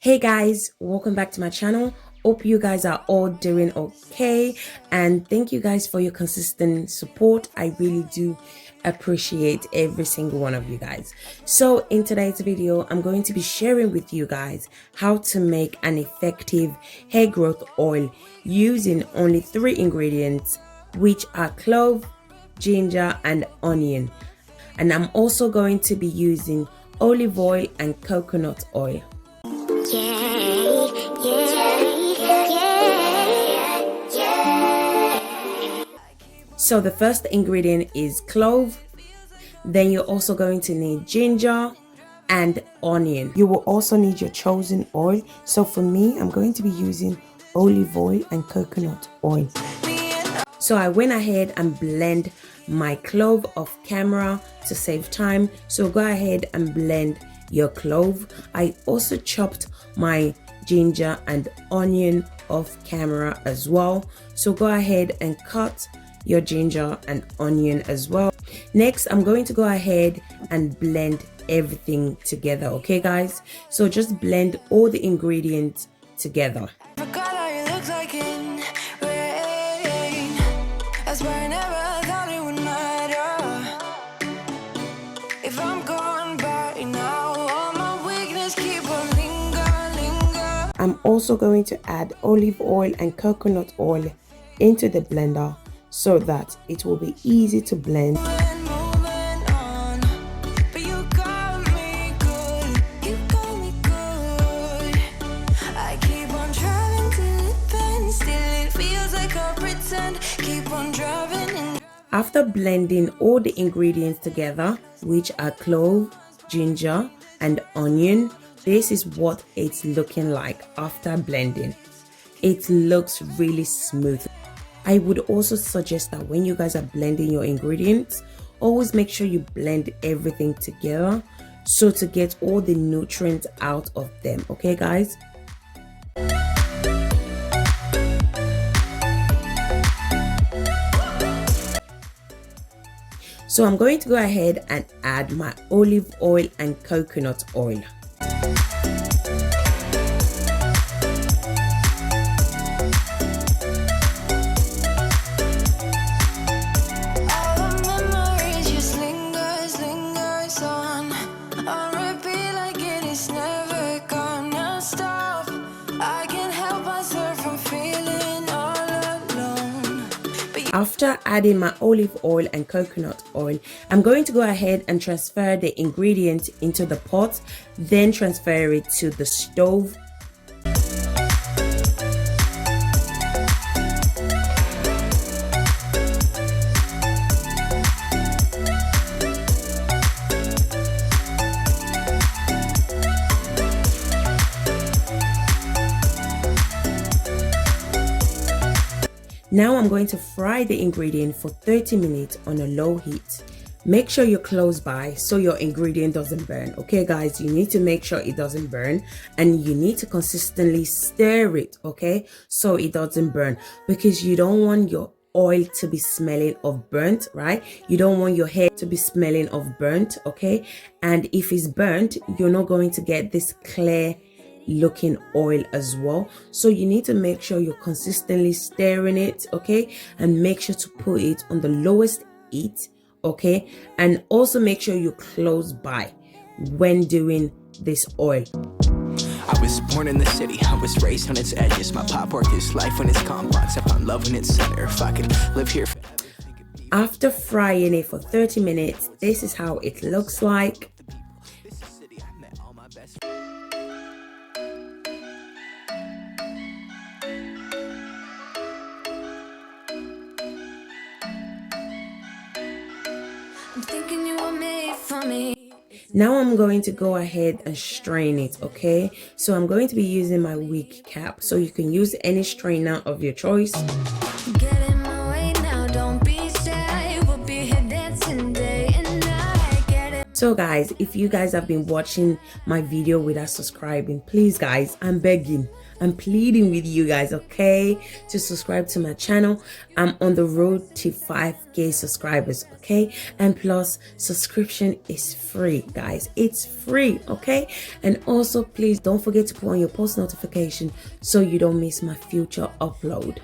Hey guys, welcome back to my channel. Hope you guys are all doing okay, and thank you guys for your consistent support. I really do appreciate every single one of you guys. So in today's video, I'm going to be sharing with you guys how to make an effective hair growth oil using only 3 ingredients, which are clove, ginger and onion. And I'm also going to be using olive oil and coconut oil. So the first ingredient is clove. Then you're also going to need ginger and onion. You will also need your chosen oil. So for me, I'm going to be using olive oil and coconut oil. So I went ahead and blend my clove off camera to save time. So go ahead and blend your clove. I also chopped my ginger and onion off camera as well. So go ahead and cut your ginger and onion as well. Next, I'm going to go ahead and blend everything together. Okay guys, so just blend all the ingredients together. I'm also going to add olive oil and coconut oil into the blender so that it will be easy to blend. After blending all the ingredients together, which are clove, ginger and onion, this is what it's looking like after blending. It looks really smooth. I would also suggest that when you guys are blending your ingredients, always make sure you blend everything together so to get all the nutrients out of them. Okay guys? So I'm going to go ahead and add my olive oil and coconut oil. After adding my olive oil and coconut oil, I'm going to go ahead and transfer the ingredients into the pot, then transfer it to the stove. Now I'm going to fry the ingredient for 30 minutes on a low heat. Make sure you're close by so your ingredient doesn't burn. Okay guys, you need to make sure it doesn't burn, and you need to consistently stir it, okay, so it doesn't burn, because you don't want your oil to be smelling of burnt, right? You don't want your hair to be smelling of burnt, okay? And if it's burnt, you're not going to get this clear looking oil as well. So you need to make sure you're consistently stirring it, okay, and make sure to put it on the lowest heat, okay, and also make sure you're close by when doing this oil. I was born in the city, I was raised on its edges. My pop work is life when it's complex. I found love in its center. If I could live here forever. After frying it for 30 minutes, this is how it looks like. I'm thinking you were made for me. Now I'm going to go ahead and strain it, okay? So I'm going to be using my wig cap, so you can use any strainer of your choice. Get in my way now, don't be shy. We'll be here dancing day and night. Get it. So guys, if you guys have been watching my video without subscribing, please guys, I'm begging, I'm pleading with you guys, okay, to subscribe to my channel. I'm on the road to 5k subscribers, okay, and plus subscription is free, guys. It's free, okay. And also please don't forget to put on your post notification so you don't miss my future upload.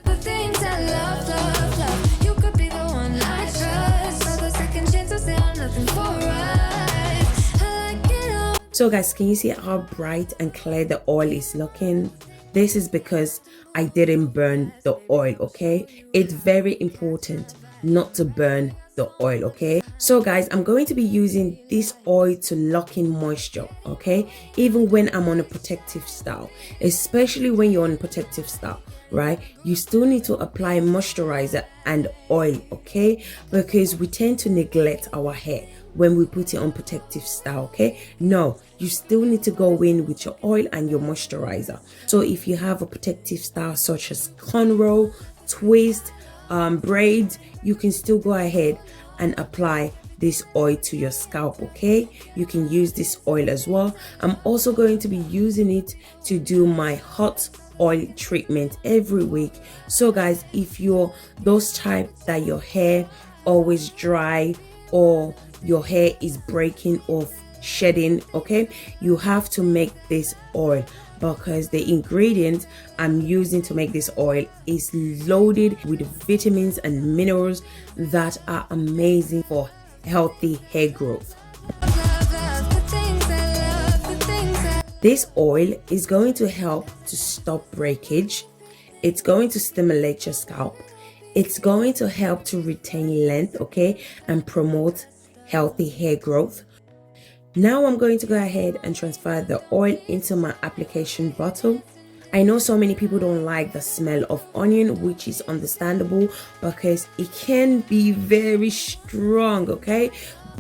The things I love, love, love. You could be the one I trust. For the second chance, I still nothing for right. I like it all. So guys, can you see how bright and clear the oil is looking? This is because I didn't burn the oil, okay? It's very important not to burn the oil, okay? So guys, I'm going to be using this oil to lock in moisture, okay? Even when I'm on a protective style, especially when you're on a protective style, right? You still need to apply moisturizer and oil, okay? Because we tend to neglect our hair when we put it on protective style, okay? No, you still need to go in with your oil and your moisturizer. So if you have a protective style such as cornrow, twist, braids, you can still go ahead and apply this oil to your scalp, okay? You can use this oil as well. I'm also going to be using it to do my hot oil treatment every week. So guys, if you're those type that your hair always dry or your hair is breaking off, shedding, okay, you have to make this oil, because the ingredient I'm using to make this oil is loaded with vitamins and minerals that are amazing for healthy hair growth. Love, love, the things I love, the things I This oil is going to help to stop breakage. It's going to stimulate your scalp. It's going to help to retain length, okay, and promote healthy hair growth. Now I'm going to go ahead and transfer the oil into my application bottle. I know so many people don't like the smell of onion, which is understandable because it can be very strong, okay?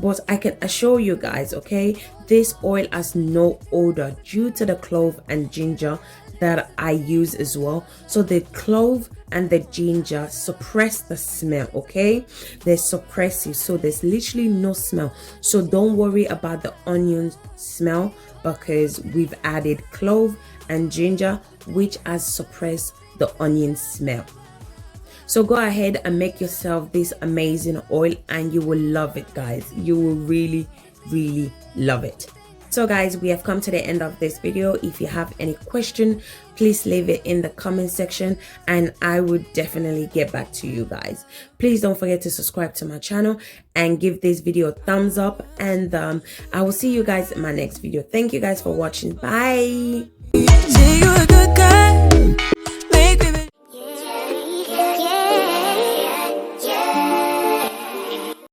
But I can assure you guys, okay, this oil has no odor due to the clove and ginger that I use as well. So the clove and the ginger suppress the smell, okay? They suppress it, so there's literally no smell. So don't worry about the onion smell because we've added clove and ginger, which has suppressed the onion smell. So go ahead and make yourself this amazing oil and you will love it, guys. You will really love it. So guys, we have come to the end of this video. If you have any question, please leave it in the comment section and I would definitely get back to you guys. Please don't forget to subscribe to my channel and give this video a thumbs up, and I will see you guys in my next video. Thank you guys for watching. Bye. Say you're a good guy.